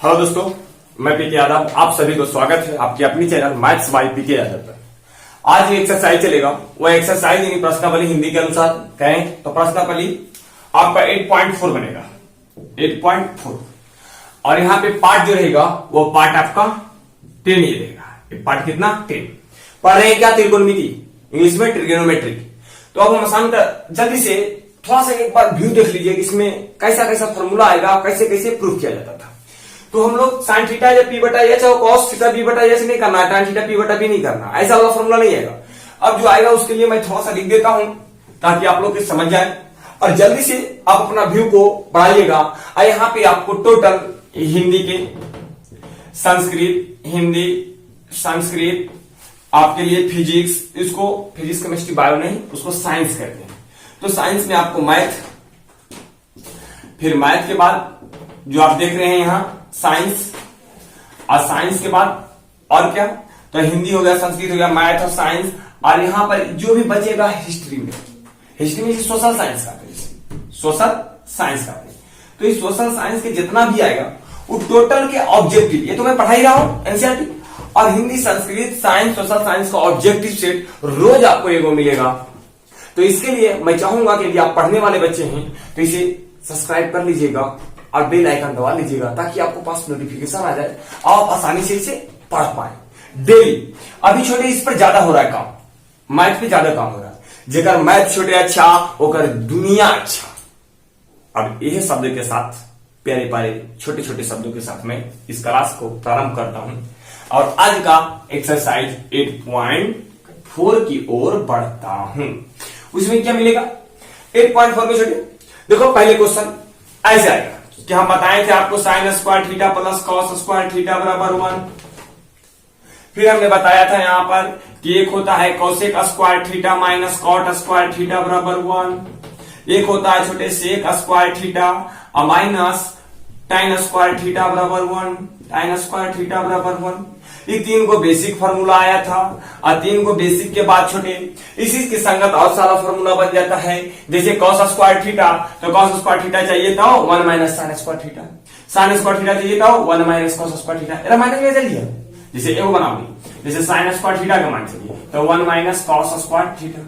Hello दोस्तों, मैं पीके यादव। आप सभी को स्वागत है आपकी अपनी चैनल मैथ्स बाय पीके यादव पर। आज ये एक्सरसाइज चलेगा, वो एक्सरसाइज यानी प्रश्नावली हिंदी के अनुसार कहें तो प्रश्नावली आपका 8.4 बनेगा, 8.4। और यहाँ पे पार्ट जो रहेगा वो पार्ट आपका 10 ही रहेगा। पार्ट कितना? 10। पढ़ रहे हैं क्या? त्रिकोणमिति, इंग्लिश में ट्रिग्नोमेट्री। तो अब हम आसान जल्दी से थोड़ा सा एक बार व्यू देख लीजिए कि इसमें कैसा कैसा फॉर्मूला आएगा, कैसे कैसे प्रूव किया जाता था। तो हम लोग साइन थीटा या पी बटा एच और कॉस थीटा बी बटा एच नहीं करना, tan थीटा पी बटा बी नहीं करना, ऐसा वाला फॉर्मूला नहीं आएगा। अब जो आएगा उसके लिए मैं थोड़ा सा लिख देता हूं ताकि आप लोग समझ जाए और जल्दी से आप अपना व्यू को बढ़ाइएगा। और यहाँ पे आपको टोटल हिंदी के संस्कृत, हिंदी संस्कृत, आपके लिए फिजिक्स, इसको फिजिक्स केमिस्ट्री बायो नहीं, उसको साइंस कहते हैं। तो साइंस में आपको मैथ, फिर मैथ के बाद जो आप देख रहे हैं यहाँ साइंस, और साइंस के बाद और क्या, तो हिंदी हो गया, संस्कृत हो गया, मैथ और साइंस। और यहां पर जो भी बचेगा हिस्ट्री में, हिस्ट्री में सोशल साइंस का, सोशल साइंस का। तो इस सोशल साइंस के जितना भी आएगा वो टोटल के ऑब्जेक्टिव, ये तो मैं पढ़ा ही रहा हूं एनसीईआरटी, और Hindi Sanskrit science social science का ऑब्जेक्टिव सेट रोज आपको एगो मिलेगा। तो इसके लिए मैं चाहूंगा कि यदि आप पढ़ने वाले बच्चे हैं तो इसे सब्सक्राइब कर लीजिएगा और बेल आइकन दबा लीजिएगा ताकि आपको पास नोटिफिकेशन आ जाए, आप आसानी से इसे पढ़ पाए डेली। अभी छोटे इस पर ज्यादा हो रहा है काम, मैथ पे ज्यादा काम हो रहा है। जेकर मैथ छोटे अच्छा होकर दुनिया अच्छा। अब यह शब्द के साथ, प्यारे प्यारे छोटे छोटे शब्दों के साथ मैं इस क्लास को प्रारंभ करता हूं और आज का एक्सरसाइज 8.4 की ओर बढ़ता हूं। उसमें क्या मिलेगा 8.4 में? छोटे देखो, पहले क्वेश्चन ऐसे आएगा कि हम बताए थे आपको sine square theta plus cos square theta बराबर 1। फिर हमने बताया था यहां पर कि एक होता है cosec square theta minus cot square theta बराबर 1। एक होता है छोटे सेक स्क्वायर थीटा और माइनस टाइन स्क्वायर थीटा बराबर 1, टाइन स्क्वायर थीटा बराबर 1। ये तीन को बेसिक फॉर्मूला आया था और तीन को बेसिक के बाद छोटे इसी के संगत और सारा फॉर्मूला बन जाता है। जैसे कॉस स्क्वायर थीटा, तो कॉस स्क्वायर थीटा चाहिए था 1 minus sine square theta, sine square theta चाहिए था 1 minus cos square theta. Era minus में चलिए, जैसे एगो बना ली, जैसे साइन स्क्वायर थीटा का मान चाहिए तो 1 माइनस कॉस स्क्वायर थीटा।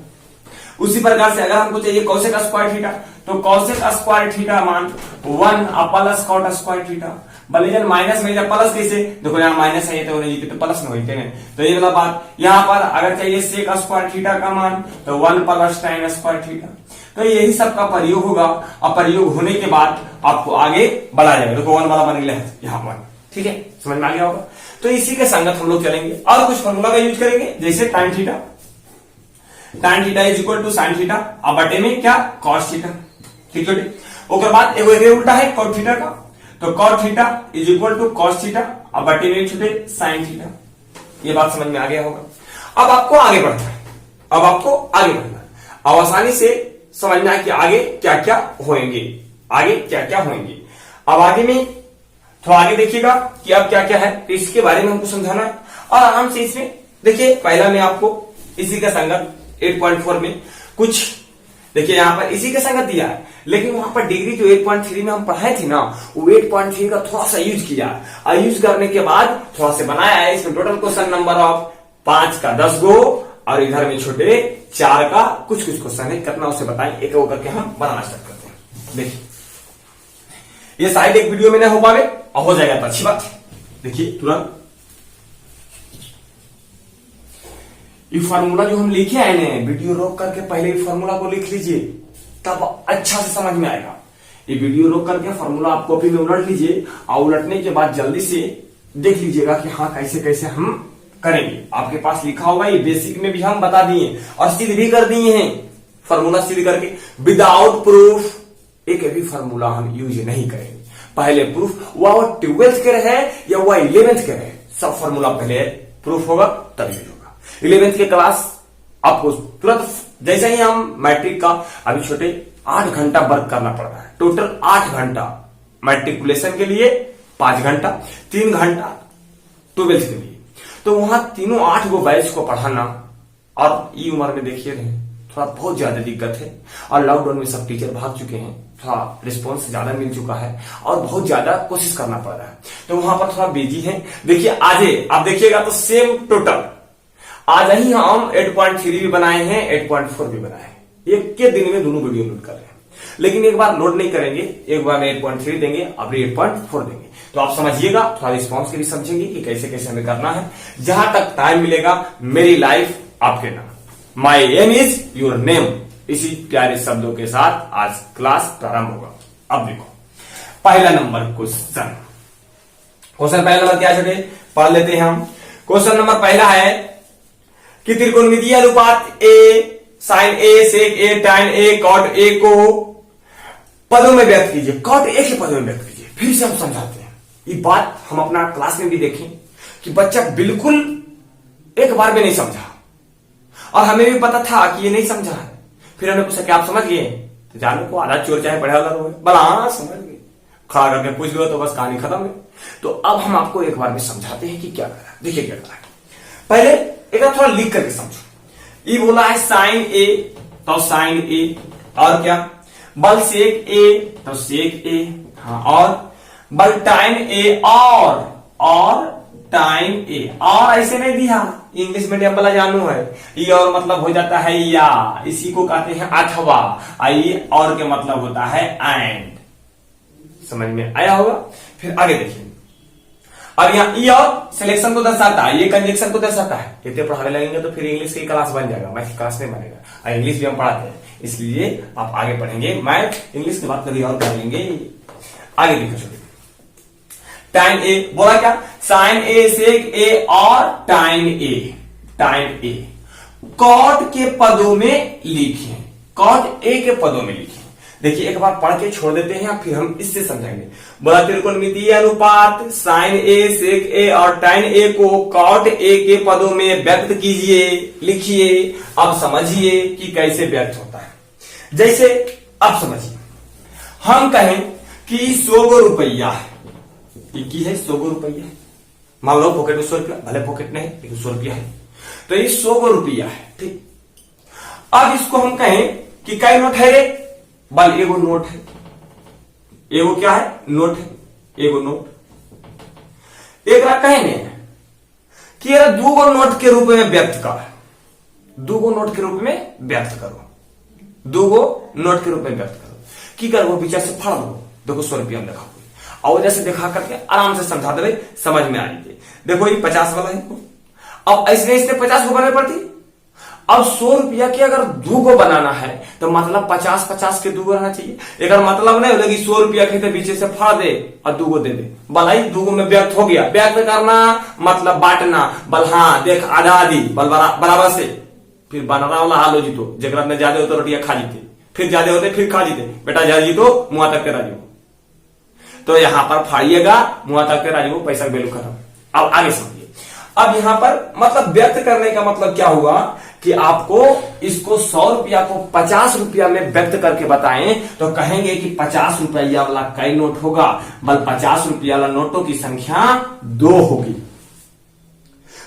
उसी प्रकार से अगर हमको चाहिए कौसेक स्क्वायर थीटा तो कौसेक स्क्वायर थीटा मान 1 प्लस कॉट स्क्वायर थीटा। भले जन माइनस में प्लस कैसे, देखो यहाँ माइनस है तो नहीं, तो प्लस में होते हैं। तो ये वाला बात यहाँ पर अगर चाहिए सेक स्क्वायर थीटा का मान तो 1 प्लस टाइन स्क्वायर थीटा। तो यही सब का प्रयोग होगा और प्रयोग होने के बाद आपको आगे बढ़ा जाएगा। देखो 1 वाला बन गया है यहाँ पर, ठीक है, समझ में आ गया होगा। तो इसी के संगत हम लोग चलेंगे और कुछ फॉर्मूला का यूज करेंगे, जैसे tan theta, tan theta is equal to sine theta और बटे में क्या कॉस थीटा, ठीक है। उसके बाद एगो उल्टा है कॉट थीटा का, तो cot theta is equal to cos theta और बटे में छोटे साइन थीटा। ये बात समझ में आ गया होगा। अब आपको आगे बढ़ना है, अब आपको आगे बढ़ना है, अब आसानी से समझना है कि आगे क्या क्या होंगे, आगे क्या क्या होंगे। अब आगे में थोड़ा आगे देखिएगा कि अब क्या क्या है, तो इसके बारे में हमको समझाना है और आराम से इसमें देखिए। पहला में आपको इसी का संगत 8.4 में कुछ देखिए यहाँ पर इसी के संगत दिया है, लेकिन वहां पर डिग्री जो 8.3 में हम पढ़ाए थे ना, वो 8.3 का थोड़ा सा यूज किया और यूज करने के बाद थोड़ा सा बनाया है। इसमें टोटल क्वेश्चन नंबर ऑफ 5 का 10 गो और इधर में छोटे 4 का कुछ कुछ क्वेश्चन है। कितना उसे बताएं, एक एक करके हम बनाना स्टार्ट करते हैं। देखिए ये शायद एक वीडियो में नहीं हो पावे और हो जाएगा तो अच्छी बात है। देखिए तुरंत ये फार्मूला जो हम लिखे आए ना, वीडियो रोक करके पहले फार्मूला को लिख लीजिए, तब अच्छा से समझ में आएगा। ये वीडियो रोक करके फार्मूला आप कॉपी में उलट लीजिए और उलटने के बाद जल्दी से देख लीजिएगा कि हाँ कैसे कैसे हम करेंगे। आपके पास लिखा होगा, ये बेसिक में भी हम बता दिए और सिद्ध भी कर दिए हैं। फार्मूला सिद्ध करके विदाउट प्रूफ एक भी फार्मूला हम यूज नहीं करेंगे। पहले प्रूफ वह 12th के रहे या वह 11th के रहे, सब फार्मूला पहले प्रूफ होगा तभी होगा। 11th के क्लास आपको तुरंत जैसे ही हम मैट्रिक का अभी छोटे 8 घंटा वर्क करना पड़ रहा है, टोटल 8 घंटा मैट्रिकुलेशन के लिए, 5 घंटा, 3 घंटा 12th के लिए। तो वहां तीनों 8 गो बैच को पढ़ाना और ई उम्र में देखिए थोड़ा बहुत ज्यादा दिक्कत है और लॉकडाउन में सब टीचर भाग चुके हैं, थोड़ा रिस्पॉन्स ज्यादा मिल चुका है और बहुत ज्यादा कोशिश करना पड़ रहा है, तो वहां पर थोड़ा बिजी है। देखिए आज आप देखिएगा तो सेम टोटल आज ही हम 8.3 भी बनाए हैं, 8.4 भी बनाए हैं, एक के दिन में दोनों वीडियो लोड कर रहे हैं। लेकिन एक बार लोड नहीं करेंगे, एक बार में 8.3 देंगे, अब 8.4 देंगे, तो आप समझिएगा, थोड़ा रिस्पॉन्स के भी समझेंगे कि कैसे कैसे हमें करना है। जहां तक टाइम मिलेगा, मेरी लाइफ आपके नाम, माई एम इज योर नेम, इसी प्यारे शब्दों के साथ आज क्लास प्रारंभ होगा। अब देखो पहला नंबर क्वेश्चन पहला नंबर क्या है, पढ़ लेते हैं हम। क्वेश्चन नंबर पहला है कि त्रिकोणमितीय अनुपात ए साइन ए सेक ए टाइन ए कॉट ए को पदों में व्यक्त कीजिए। कॉट ए के पदों में व्यक्त कीजिए। फिर से हम समझाते हैं, ये बात हम अपना क्लास में भी देखें कि बच्चा बिल्कुल एक बार में नहीं समझा और हमें भी पता था कि ये नहीं समझा है। फिर हमने पूछा कि आप समझ गए, तो जानो को आधा चोर चाहे पढ़े वाला रोए, बोला हाँ समझ गए, खड़ा करके पूछ लो तो बस कहानी खत्म है। तो अब हम आपको एक बार में समझाते हैं कि क्या कर रहा है। देखिए क्या कर रहा है, पहले एक बार थोड़ा लिख करके समझो। ये बोला है साइन ए तो साइन ए, और क्या बल सेक ए तो सेक ए, हाँ, और बल टाइन ए और टाइन ए, और ऐसे नहीं दिया, इंग्लिश मीडियम वाला जानू है, ये और मतलब हो जाता है या, इसी को कहते हैं अथवा, ये और के मतलब होता है एंड। समझ में आया होगा। फिर आगे देखिए, अब यहाँ ई और सिलेक्शन को दर्शाता है, ये कंजक्शन को दर्शाता है। इतने पढ़ाने लगेंगे तो फिर इंग्लिश की क्लास बन जाएगा, मैथ की क्लास नहीं बनेगा, और इंग्लिश भी हम पढ़ाते हैं, इसलिए आप आगे पढ़ेंगे मैथ, इंग्लिश की बात कभी और कर लेंगे। आगे देखो चलिए, टाइन ए बोला क्या, साइन ए सेक ए और टाइन ए कॉट के पदों में लिखिए, कॉट ए के पदों में लिखिए। देखिए एक बार पढ़ के छोड़ देते हैं, फिर हम इससे समझाएंगे। बोला त्रिकोणमितीय अनुपात साइन ए सेक ए और टाइन ए को कॉट ए के पदों में व्यक्त कीजिए, लिखिए। अब समझिए कि कैसे व्यक्त होता है। जैसे अब समझिए, हम कहें कि 100 रुपया है, की है 100 रुपया है, मान लो पॉकेट में 100 रुपया, भले पॉकेट नहीं लेकिन 100 रुपया है, तो ये 100 रुपया है, ठीक। अब इसको हम कहें कि कई नोट है रे, बल एगो नोट है, एगो क्या है नोट है, एगो नोट। एक कहेंगे कि यार 2 नोट के रूप में व्यक्त कर, 2 नोट के रूप में व्यक्त करो, 2 नोट के रूप में व्यक्त करो। की करो, पीछे से फाड़ दो, देखो 100 रुपया में देखा, और जैसे दिखा करके आराम से समझा दे, समझ में आएगी। देखो ये 50 वाला है, अब ऐसे इसने 50 को बनानी पड़ती। अब 100 रुपया की अगर 2 बनाना है तो मतलब 50-50 के 2 रहना चाहिए। अगर मतलब नहीं होगा कि 100 रुपया के पीछे से फाड़ दे और 2 दे दे, भलाई 2 में व्यक्त हो गया। व्यक्त करना मतलब बांटना, बल हाँ देख आधा आधी बल बराबर से, फिर बनाना वाला हाल हो जीतो, जगह में ज्यादा होता रोटियां खा जीते, फिर ज्यादा होते फिर खा जीते, बेटा ज्यादा जीतो मुआ तक के राजू, तो यहां पर फाड़िएगा मुआ तक के राजू, पैसा वैल्यू खत्म। अब आगे समझिए, अब यहां पर मतलब व्यक्त करने का मतलब क्या हुआ कि आपको इसको 100 रुपया को 50 रुपया में व्यक्त करके बताएं तो कहेंगे कि 50 रुपया वाला कई नोट होगा, बल 50 रुपया वाला नोटों की संख्या 2 होगी।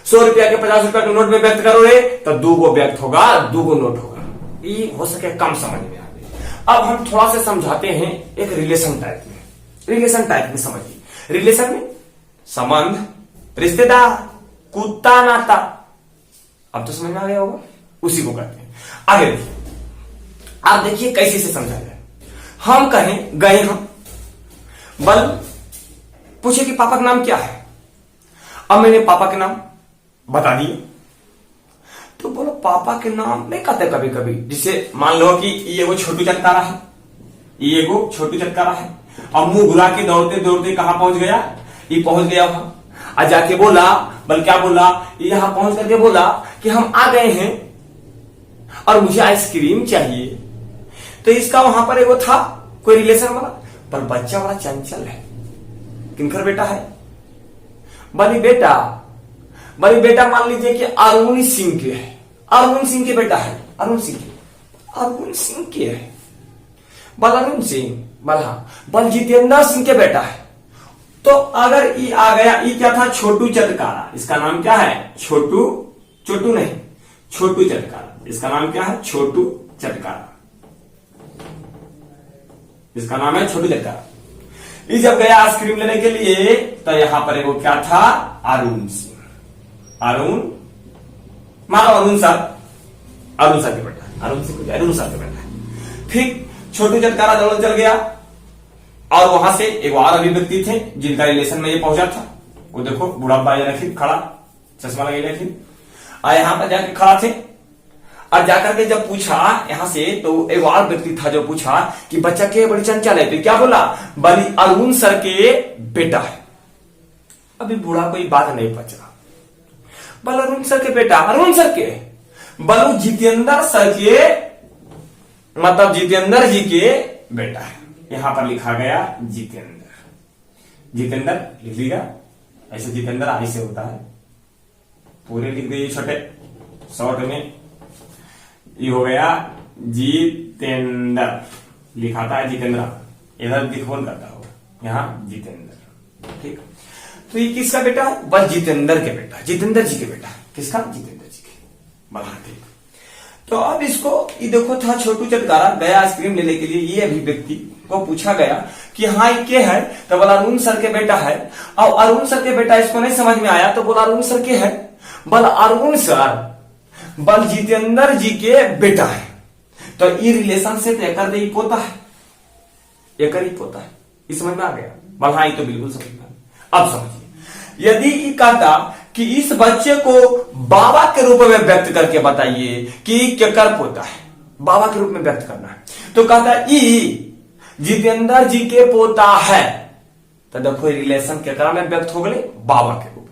100 रुपया के 50 रुपया के नोट में व्यक्त करोगे तो 2 व्यक्त होगा, 2 नोट होगा। ये हो सके कम समझ में आए। अब हम थोड़ा सा समझाते हैं एक रिलेशन टाइप में, रिलेशन टाइप में समझिए। रिलेशन में संबंध, रिश्तेदार, कुत्ता नाता, अब तो समझ में आ गया होगा, उसी को कहते हैं। आगे देखिए, आप देखिए कैसे से समझा जाए। हम कहें गए हम, बल पूछे कि पापा का नाम क्या है। अब मैंने पापा के नाम बता दिए, तो बोलो पापा के नाम नहीं कहते कभी कभी, जिसे मान लो कि ये वो छोटू चटकारा है, ये वो छोटू चटकारा है, और मुंह घुरा के दौड़ते दौड़ते कहां पहुंच गया, ये पहुंच गया वहां, आज जाके बोला, बल क्या बोला, यहां पहुंच करके बोला कि हम आ गए हैं और मुझे आइसक्रीम चाहिए। तो इसका वहां पर एगो था कोई रिलेशन वाला, पर बच्चा बड़ा चंचल है, किनकर बेटा है, बली बेटा मान लीजिए कि अरुण सिंह के है, अरुण सिंह के बेटा है, अरुण सिंह के है, बल अरुण सिंह, बल हाँ, बल जितेंद्र सिंह के बेटा है। तो अगर ये आ गया, ये क्या था छोटू चटकारा, इसका नाम क्या है छोटू, छोटू नहीं छोटू चटकारा। इसका नाम क्या है? छोटू चटकारा। इसका नाम है छोटू चटकारा। ये जब गया आइसक्रीम लेने के लिए तो यहां पर वो क्या था? अरुण सिंह। अरुण मानो अरुण सर के बेटा, अरुण सिंह अरुण सर के बेटा। ठीक, छोटू चटकारा दौड़ चल गया और वहां से एक और अभी व्यक्ति थे जिनका रिलेशन में ये पहुंचा था। वो देखो बूढ़ा भाई रखी खड़ा, चश्मा लगे रखी, और यहां पर जाके खड़ा थे। और जाकर के जब पूछा यहां से तो एक और व्यक्ति था जो पूछा कि बच्चा के बड़ी चंचल है, तो क्या बोला? बली अरुण सर के बेटा है। अभी बूढ़ा कोई बात नहीं पचा, बल अरुण सर के बेटा, अरुण सर के बलू जितेंद्र सर के, मतलब जितेंद्र जी के बेटा है। यहां पर लिखा गया जितेंद्र, जितेंद्र लिख लिया। ऐसे जितेंद्र आई से होता है, पूरे लिख दिए छोटे शॉर्ट में। ये हो गया जितेंद्र, लिखाता है जितेंद्र, इधर दिखबोल करता हो, यहां जितेंद्र। ठीक, तो ये किसका बेटा है? बस जितेंद्र के बेटा, जितेंद्र जी के बेटा। किसका? जितेंद्र जी के। बना ठीक। तो अब इसको ये देखो था छोटू चटकारा गया आइसक्रीम लेने के लिए। ये अभी व्यक्ति को पूछा गया कि हाँ ये क्या है? तो बोला अरुण सर के बेटा है। और अरुण सर के बेटा इसको नहीं समझ में आया तो बोला अरुण सर के है। बोला अरुण सर बल जितेंद्र जी के बेटा है। तो ये रिलेशन से तय कर दे पोता है, ये कर ही पोता है। ये समझ में आ गया? बोल हाँ ये तो बिल्कुल समझ में आ। अब समझिए, यदि ये कहता कि इस बच्चे को बाबा के रूप में व्यक्त करके बताइए कि केकर पोता है, बाबा के रूप में व्यक्त करना है, तो कहता ई जितेंद्र जी के पोता है। तो देखो रिलेशन केकरा में व्यक्त हो गए? बाबा के रूप में।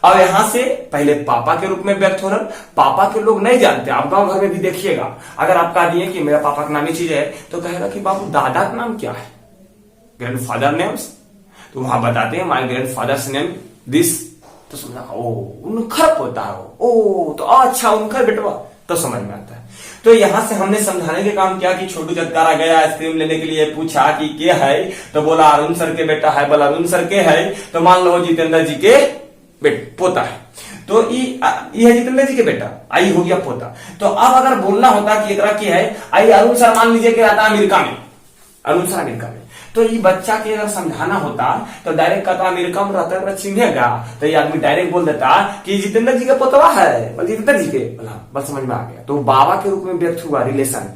अब यहां से पहले पापा के रूप में व्यक्त हो रहा। पापा के लोग नहीं जानते, आप गांव घर में भी देखिएगा, अगर आप कह दिए कि मेरा पापा का नाम ही चीज है तो कहेगा कि बाबू दादा का नाम क्या है? Grandfather names. तो वहां बताते हैं माय ग्रैंडफादर्स नेम दिस, तो समझा ओ उनखर पोता हो, ओ तो अच्छा उनखर बेटवा, तो समझ में आता है। तो यहां से हमने समझाने के काम किया कि छोटू चटकारा गया आइसक्रीम लेने के लिए, पूछा कि क्या है? तो बोला अरुण सर के बेटा है। बोला अरुण सर के है तो मान लो जितेंद्र जी के पोता है। तो ये है जितेंद्र जी के बेटा, आई हो गया पोता। तो अब अगर बोलना होता कि एकरा की है, आई अरुण सर मान लीजिए कि रहता अमेरिका में, अरुण सर अमेरिका में, तो ये बच्चा के अगर समझाना होता तो डायरेक्ट कहता अमेरिका में रहता है चिन्हेगा, तो ये आदमी डायरेक्ट बोल देता कि जितेंद्र जी का पोतवा है, जितेंद्र जी के। बोला बस समझ में आ गया। तो बाबा के रूप में व्यक्त हुआ रिलेशन,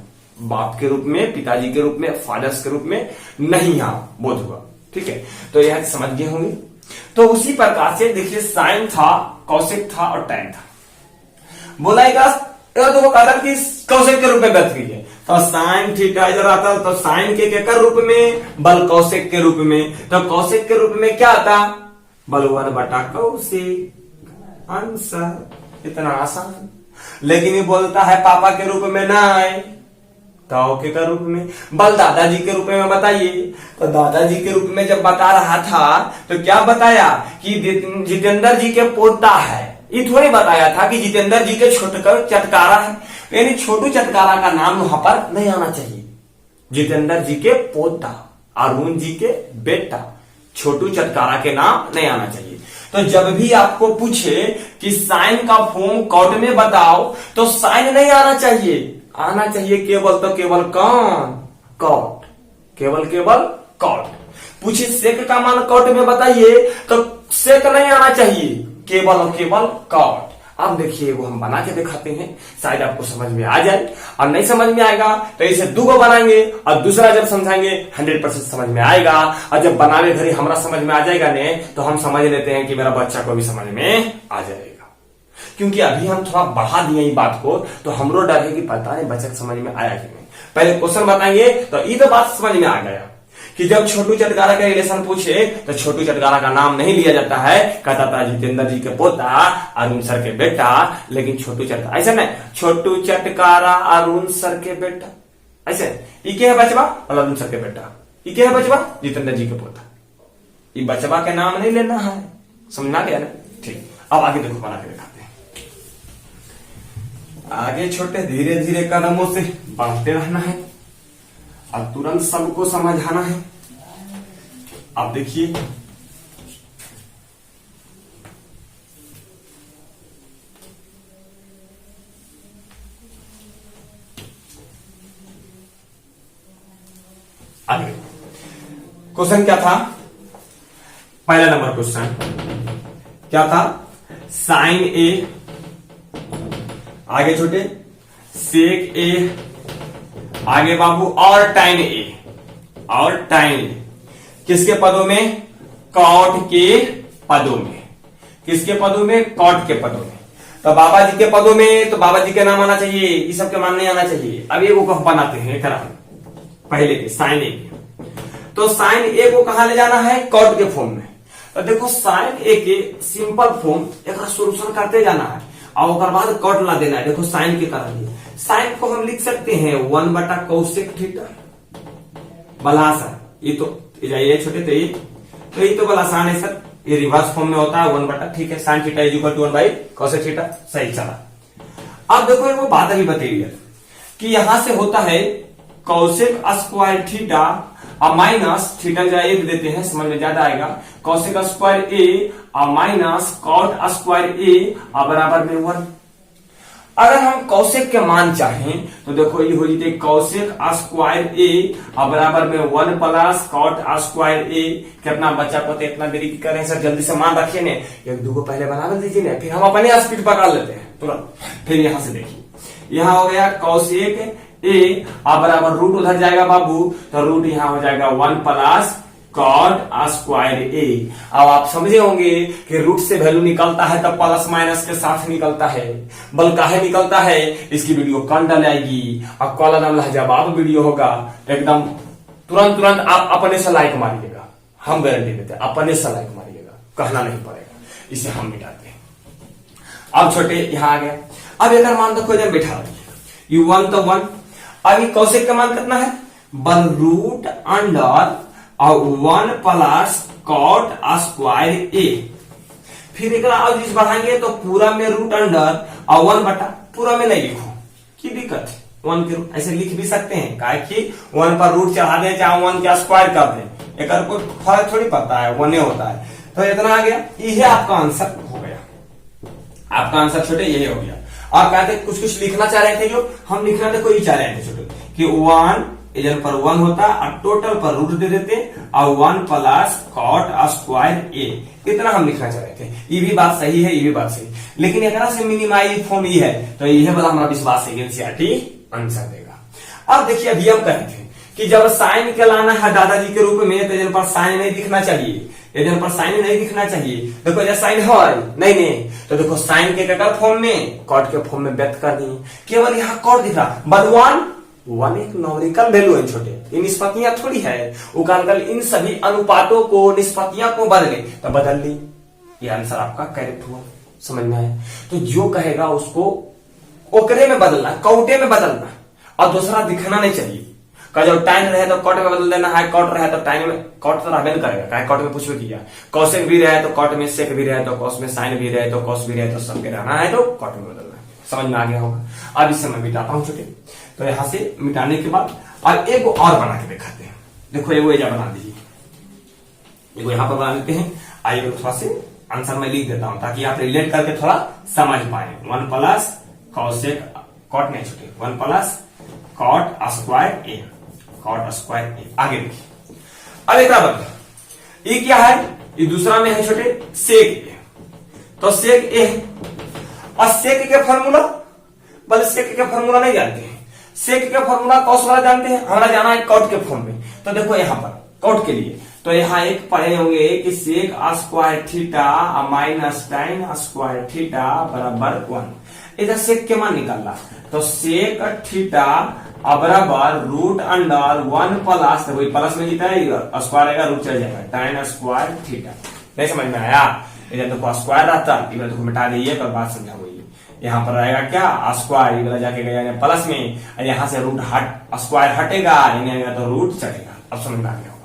बाप के रूप में, पिताजी के रूप में, फादर्स के रूप में नहीं, यहाँ बोध हुआ। ठीक है, तो यह समझ गए होंगे। तो उसी प्रकार से देखिए साइन था, कौशिक था और टैन था। बोलाएगा तो वो कहता कि कौशिक के रूप में व्यक्त कीजिए, तो साइन थीटा इधर आता तो साइन के केकर रूप में? बल कौशिक के रूप में। तो कौशिक के रूप में क्या आता? बल 1 कौशिक, आंसर। इतना आसान। लेकिन ये बोलता है पापा के रूप में नहीं, तो के रूप में? बल दादाजी के रूप में बताइए। तो दादाजी के रूप में जब बता रहा था तो क्या बताया कि जितेंद्र जी के पोता है। ये थोड़ी बताया था कि जितेंद्र जी के छोटू चटकारा है, यानी छोटू चटकारा का नाम वहां पर नहीं आना चाहिए। जितेंद्र जी के पोता, अरुण जी के बेटा, छोटू चटकारा के नाम नहीं आना चाहिए। तो जब भी आपको पूछे कि साइन का फॉर्म कॉट में बताओ तो साइन नहीं आना चाहिए, आना चाहिए केवल तो केवल कौन? कॉट, केवल केवल कॉट। पूछे सेक का मान कॉट में बताइए तो सेक नहीं आना चाहिए, केवल और केवल कॉट। अब देखिए वो हम बना के दिखाते हैं, शायद आपको समझ में आ जाए। और नहीं समझ में आएगा तो इसे दो बनाएंगे और दूसरा जब समझाएंगे 100% समझ में आएगा। और जब बनाने घड़ी हमारा समझ में आ जाएगा ने तो हम समझ लेते हैं कि मेरा बच्चा को भी समझ में आ जाएगा। क्योंकि अभी हम थोड़ा बढ़ा दिए ये बात को, तो हमरो डर है कि पता नहीं बच्चा समझ में आया कि नहीं। पहले क्वेश्चन बताएंगे तो ये तो बात समझ में आ गया कि जब छोटू चटकारा का रिलेशन पूछे तो छोटू चटकारा का नाम नहीं लिया जाता है, कहता था जितेंद्र जी के पोता, अरुण सर के बेटा। लेकिन छोटू चटकारा ऐसा नहीं, छोटू चटकारा अरुण सर के बेटा ऐसे। ये क्या है बचवा? अरुण सर के बेटा। ये क्या है बचवा? जितेंद्र जी के पोता। ये बचवा के नाम नहीं लेना है, समझना गया ना? ठीक, अब आगे देखो बना के दिखाते हैं। आगे छोटे धीरे धीरे कदमों से बढ़ते रहना है और तुरंत सबको समझाना है। अब देखिए क्वेश्चन क्या था, पहला नंबर क्वेश्चन क्या था, साइन ए, आगे छोटे सेक ए, आगे बाबू और टाइन ए, और टाइन ए किसके पदों में, कॉट के पदों में, किसके पदों में, कॉट के पदों में। तो बाबा जी के पदों में, तो बाबा जी के नाम आना चाहिए, ये सब के मान नहीं आना चाहिए। अब ये को बनाते हैं करा पहले के साइन ए, तो साइन ए को कहां ले जाना है, कॉट के फॉर्म में। तो देखो साइन ए के सिंपल फॉर्म एक सोल्यूशन करते जाना है और उसके बाद कॉट ला देना है। देखो साइन के कारण साइन को हम लिख सकते हैं 1/कोसेक थीटा, बड़ा आसान, ये तो ये छोटे तो ये तो बड़ा आसान है सर, ये रिवर्स फॉर्म में होता है 1/, ठीक है, sine theta is equal to cosec theta, सही चला। अब देखो वो बात अभी बताइए कि यहां से होता है कोसेक स्क्वायर थीटा और माइनस थीटा जो एक देते हैं, समझ में ज्यादा आएगा, कोसेक स्क्वायर ए और माइनस कॉट स्क्वायर ए और बराबर में 1। अगर हम कौशिक के मान चाहें तो देखो ये हो जाते कौशिक स्क्वायर ए और बराबर में 1 प्लस कॉट स्क्वायर ए। कितना बच्चा को इतना देरी कर रहे हैं सर, जल्दी से मान रखिए ने, एक दो को पहले बना दीजिए ना, फिर हम अपने स्पीड पकड़ लेते हैं तुरंत। फिर यहां से देखिए, यहां हो गया कौशिक ए और बराबर रूट उधर जाएगा बाबू, तो रूट यहां हो जाएगा 1 प्लस कॉट स्क्वायर ए। अब आप समझे होंगे कि रूट से वैल्यू निकलता है तब प्लस माइनस के साथ निकलता है, बल काहे निकलता है, इसकी वीडियो कल डल आएगी और कल नाम लाजवाब वीडियो होगा, एकदम तुरंत आप अपने से लाइक मारिएगा, हम गारंटी देते हैं, अपने से लाइक मारिएगा, कहना नहीं पड़ेगा, इसे हम मिटाते हैं। अब छोटे यहां आ गया, अब एक मान देखो इधर बैठा यू 1 तो 1, अब ये कौशिक का मान कितना है, बल रूट अंडर और 1 प्लस कॉट स्क्वायर ए। फिर एक चीज बढ़ाएंगे तो पूरा में रूट अंडर और 1/, पूरा में नहीं लिखो की दिक्कत, 1 के रूट ऐसे लिख भी सकते हैं, काहे कि 1 पर रूट चढ़ा दें चाहे 1 का स्क्वायर कर दें, एक कोई फर्क थोड़ी पड़ता है, 1 होता है। तो इतना आ गया, ये आपका आंसर हो गया, आपका आंसर छोटे यही हो गया। आप कहते कुछ लिखना चाह रहे थे, जो हम लिखना देखो ये चाह रहे थे छोटे कि 1 इधर पर 1 होता और टोटल पर रूट दे देते और 1 प्लस कॉट स्क्वायर ए, इतना हम लिखना चाह रहे थे। ये भी बात सही है, ये भी बात सही, लेकिन एक से मिनिमाइज फॉर्म ये है, तो ये वाला हमारा विश्वास है एनसीईआरटी आंसर देगा। अब देखिए अभी हम कहे थे कि जब साइन के लाना है दादाजी के रूप में, तो इधर पर साइन नहीं दिखना चाहिए, इधर पर साइन नहीं दिखना चाहिए। देखो इधर साइन है नहीं, तो देखो साइन के क्या फॉर्म में, कॉट के फॉर्म में व्यक्त कर दिए, केवल यहाँ कॉट दिख रहा, बट 1 एक नॉमेरिकल वैल्यू है छोटे, ये निष्पत्तियां थोड़ी है, उकालकल इन सभी अनुपातों को निष्पत्तियां को बदले तो बदल ली, ये आंसर आपका करेक्ट हुआ, समझ में आया। तो जो कहेगा उसको ओकरे में बदलना, कौटे में बदलना, और दूसरा दिखना नहीं चाहिए। का जब टाइन रहे तो कॉट में बदल देना है, कॉट रहे तो टाइन में, कॉट तो रहबे करेगा, क्या कॉट में पूछो किया, कौशिक भी रहे तो कॉट में, सेक भी रहे तो कॉस में, साइन भी रहे तो कॉस भी रहे, तो सबके रहना है तो कॉट में बदलना है, समझ में आ गया होगा। अब इससे मैं मिटाता हूं छोटे, तो यहां से मिटाने के बाद अब एक और बना के दिखाते हैं। देखो एगो एजा बना दीजिए, एगो यहां पर बना लेते हैं, आइए थोड़ा से आंसर मैं लिख देता हूं ताकि आप रिलेट करके थोड़ा समझ पाए। 1 प्लस कौशिक कॉट नहीं छोटे, 1 प्लस कॉट स्क्वायर ए, कॉट स्क्वायर ए। आगे देखिए, अब एक बदल, ये क्या है, ये दूसरा में है छोटे सेक ए, तो सेक ए है, और सेक के फॉर्मूला, बल सेक का फॉर्मूला नहीं जानते हैं, सेक का फॉर्मूला कॉस वाला जानते हैं, हमारा जाना है कॉट के फॉर्म में। तो देखो यहां पर कॉट के लिए तो यहां एक पढ़े होंगे कि sec square theta minus tan square theta बराबर 1। इधर सेक के मान निकालना, तो सेक थीटा बराबर रूट अंडर 1 प्लस, तो वही प्लस में जीता है, स्क्वायर आएगा रूट चल जाएगा, टाइन स्क्वायर थीटा। नहीं समझ में आया, इधर देखो स्क्वायर रहता, इधर देखो मिटा दीजिए, पर बात समझा हुई, यहाँ पर रहेगा क्या स्क्वायर, ये जाके गया प्लस में, और यहाँ से रूट हट स्क्वायर हटेगा, इन्हें तो रूट चढ़ेगा। अब समझ में आ गया होगा।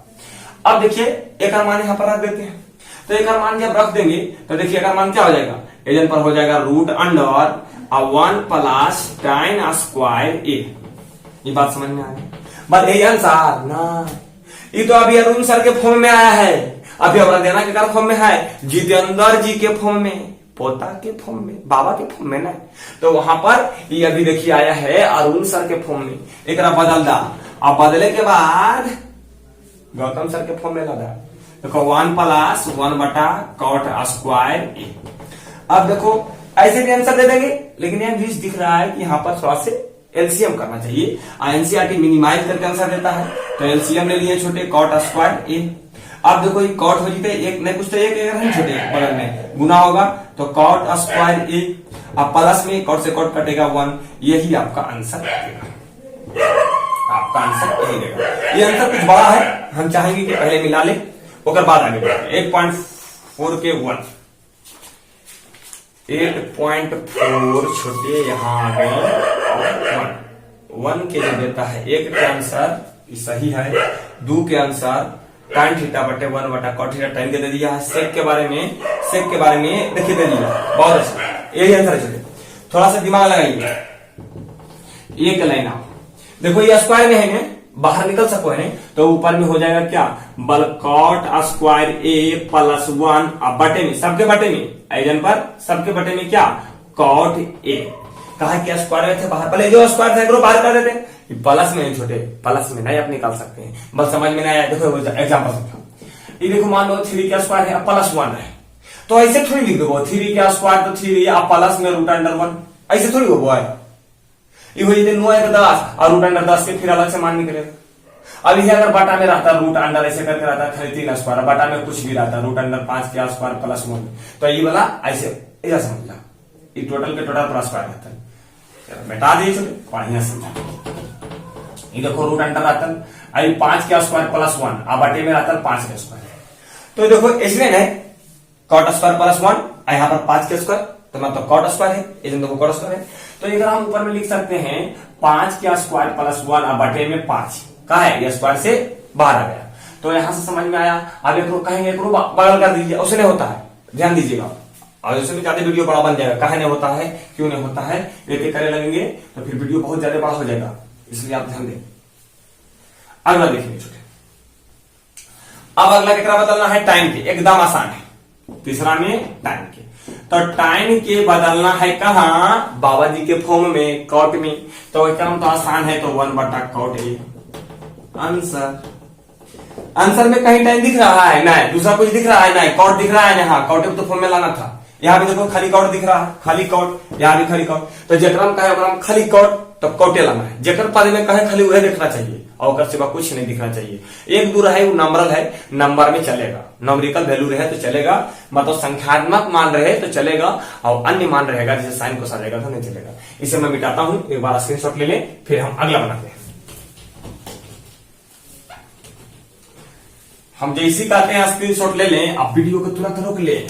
अब देखिए एक मान यहाँ पर रख देते हैं, तो एक मान जब रख देंगे तो देखिए एक मान क्या हो जाएगा, इधर पर हो जाएगा root under 1 plus tan square A. ये बात समझ में आ गई, बस यही आंसर ना, ये तो अभी अरुण सर के फॉर्म में आया है, अभी हमारा देना के फॉर्म में है, जितेंद्र जी के फॉर्म में, पोता के फॉर्म में, बाबा के फॉर्म में नहीं, तो वहां पर ये अभी देखिए आया है अरुण सर के फॉर्म में, एक बदल दा। अब बदले के बाद गौतम सर के फॉर्मूला था। देखो 1 प्लस 1 बटा कॉट स्क्वायर ए। अब देखो ऐसे भी आंसर दे देंगे, लेकिन यहाँ भी दिख रहा है कि यहाँ पर थोड़ा से एलसीएम करना चाहिए। एनसीईआरटी मिनिमाइज करके आंसर देता है, तो एलसीएम ले लिए छोटे कॉट स्क्वायर ए। अब देखो ये कॉट हो जाते एक नहीं कुछ तो एक है छोटे बगल में गुना होगा, तो कॉट स्क्वायर ए। अब प्लस में कॉट से कॉट कटेगा 1, यही आपका आंसर देगा। आपका आंसर यही देगा। ये आंसर कुछ बड़ा है, हम चाहेंगे कि पहले मिला ले उसके बाद आगे बढ़े। 8.4 के 1 8.4 छोटे यहाँ आ गए 1 के जो देता है 1 के आंसर सही है। 2 के आंसर tan थीटा बटे 1 बटा cot थीटा टाइम के दे दिया है। सेक के बारे में देखिए दे दिया, बहुत अच्छा, यही आंसर है। थोड़ा सा दिमाग लगाइए, एक लाइन आओ, देखो ये स्क्वायर में है, बाहर निकल सको है, तो ऊपर में हो जाएगा क्या, बल कॉट स्क्वायर ए प्लस 1, अब बटे में सबके बटे में एजन पर सबके बटे में क्या कॉट ए। कहा क्या स्क्वायर में थे बाहर, पहले जो स्क्वायर था बाहर कर देते, प्लस में छोटे प्लस में नहीं आप निकाल सकते हैं, बस समझ में नहीं आया। देखो एग्जाम्पल ये देखो, मान लो 3 का स्क्वायर है प्लस 1 है, तो ऐसे थोड़ी लिख दो 3 का स्क्वायर तो 3 आप प्लस में रूट अंडर 1, ऐसे थोड़ी हो है। ये हो जाते 9 1 10 और रूट अंडर 10 के फिर अलग से मान निकलेगा। अब ये अगर बटा में रहता रूट अंडर ऐसे करके रहता खाली 3 स्क्वायर, बटा में कुछ भी रहता रूट अंडर 5 के स्क्वायर प्लस 1, तो ये वाला ऐसे ऐसा समझ ला, ये टोटल के टोटल प्लस स्क्वायर रहता है। बेटा दिए छोटे बढ़िया समझा। ये देखो रूट अंडर आता है 5 के स्क्वायर प्लस 1, अब बटे में रहता है 5 के स्क्वायर, तो देखो इसमें है कॉट स्क्वायर प्लस 1, यहाँ पर 5 के स्क्वायर, तो मतलब कॉट स्क्वायर है, इसमें देखो कॉट स्क्वायर है, तो इधर हम ऊपर में लिख सकते हैं 5 के स्क्वायर प्लस 1 अब बटे में 5, कहा है ये स्क्वायर से बाहर आ गया, तो यहां से समझ में आया। अब एक कहेंगे एक बगल कर दीजिए, उससे नहीं होता है, ध्यान दीजिएगा, और उससे भी ज्यादा वीडियो बड़ा बन जाएगा। कहा नहीं होता है, क्यों नहीं होता है, एक करे लगेंगे तो फिर वीडियो बहुत ज्यादा बड़ा हो जाएगा, इसलिए आप ध्यान दें। अगला देखिए छोटे, अब अगला क्या बदलना है टाइम के, एकदम आसान है। तीसरा में टाइम के, तो टाइम के बदलना है कहाँ, बाबा जी के फॉर्म में कॉट में, तो एकदम तो आसान है, तो 1 बटा कॉट ए आंसर। आंसर में कहीं टाइम दिख रहा है नहीं, दूसरा कुछ दिख रहा है नहीं, कॉट दिख रहा है, यहाँ कॉट तो फॉर्म में लाना था, यहाँ भी देखो खाली कॉट दिख रहा है, खाली कॉट, यहाँ भी खाली कॉट, तो जकरा में कहे खाली कॉट तो कॉटे लाना है, जकर पद में कहे खाली वह देखना चाहिए, और सिवा कुछ नहीं दिखना चाहिए। एक दूर है वो नंबरल है, नंबर में चलेगा, नंबरिकल वैल्यू रहे तो चलेगा, मतलब संख्यात्मक मान रहे तो चलेगा, और अन्य मान रहेगा जैसे साइन को साजेगा तो नहीं चलेगा। इसे मैं मिटाता हूं, एक बार स्क्रीनशॉट ले लें, फिर हम अगला बनाते हैं। हम जैसी कहते हैं स्क्रीनशॉट ले लें, आप वीडियो को तुरंत रोक ले।